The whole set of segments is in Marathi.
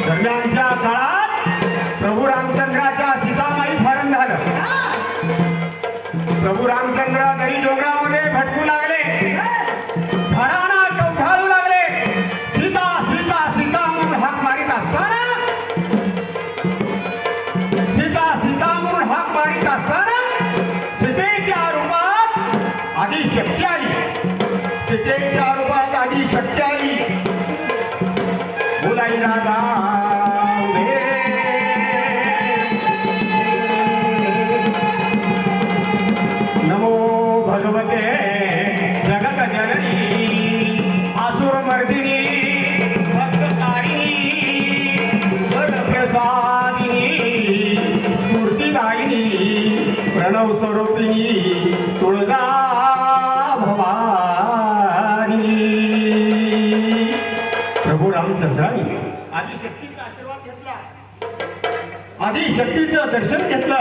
दरम्यानच्या काळात प्रभू रामचंद्राच्या सीतामाई फारण झालं. प्रभू रामचंद्र दरी डोंगरामध्ये भटकू लागले, झाडांना कवठाळू लागले. सीता सीता सीता म्हणून हाक मारित असताना, सीता सीता म्हणून हाक मारित असताना सीतेच्या रूपात आधी शक्ती आली. सीतेच्या रूपात आधी शक्ती आली. बोलाई राधा नमो भगवते जगत जननी आसुर मर्दिनी भक्तकारिणी वरप्रसादिनी स्फूर्तिदायिनी प्रणव स्वरूपिणी तुळजा भवानी. प्रभू रामचंद्रांनी आदिशक्तीचा आशीर्वाद घेतला, आदिशक्तीचं दर्शन घेतलं.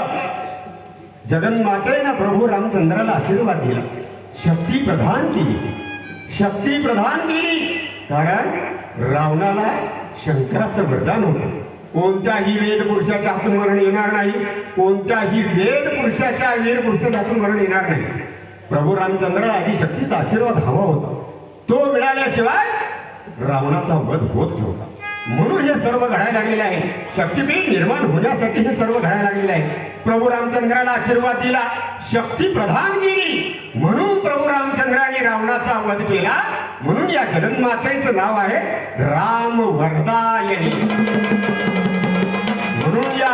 जगन्मातेनं प्रभू रामचंद्राला आशीर्वाद दिला, शक्ती प्रदान केली, शक्ती प्रदान केली. कारण रावणाला शंकराचं वरदान होतं, कोणत्याही वेद पुरुषाच्या हातून मरण येणार नाही, कोणत्याही वेद पुरुषाच्या वीर पुरुषाच्या हातून मरण येणार नाही. प्रभू रामचंद्राला आदिशक्तीचा आशीर्वाद हवा होता, तो मिळाल्याशिवाय रावणाचा वध होत नव्हता. म्हणून हे सर्व घडायला लागलेलं आहे. शक्तीपीठ निर्माण होण्यासाठी हे सर्व घडायला लागलेलं आहे. प्रभू रामचंद्राला आशीर्वाद दिला, शक्ती प्रदान केली, म्हणून प्रभू रामचंद्राने रावणाचा वध केला. म्हणून या जगन्मातेचं नाव आहे राम वरदायिनी. म्हणून या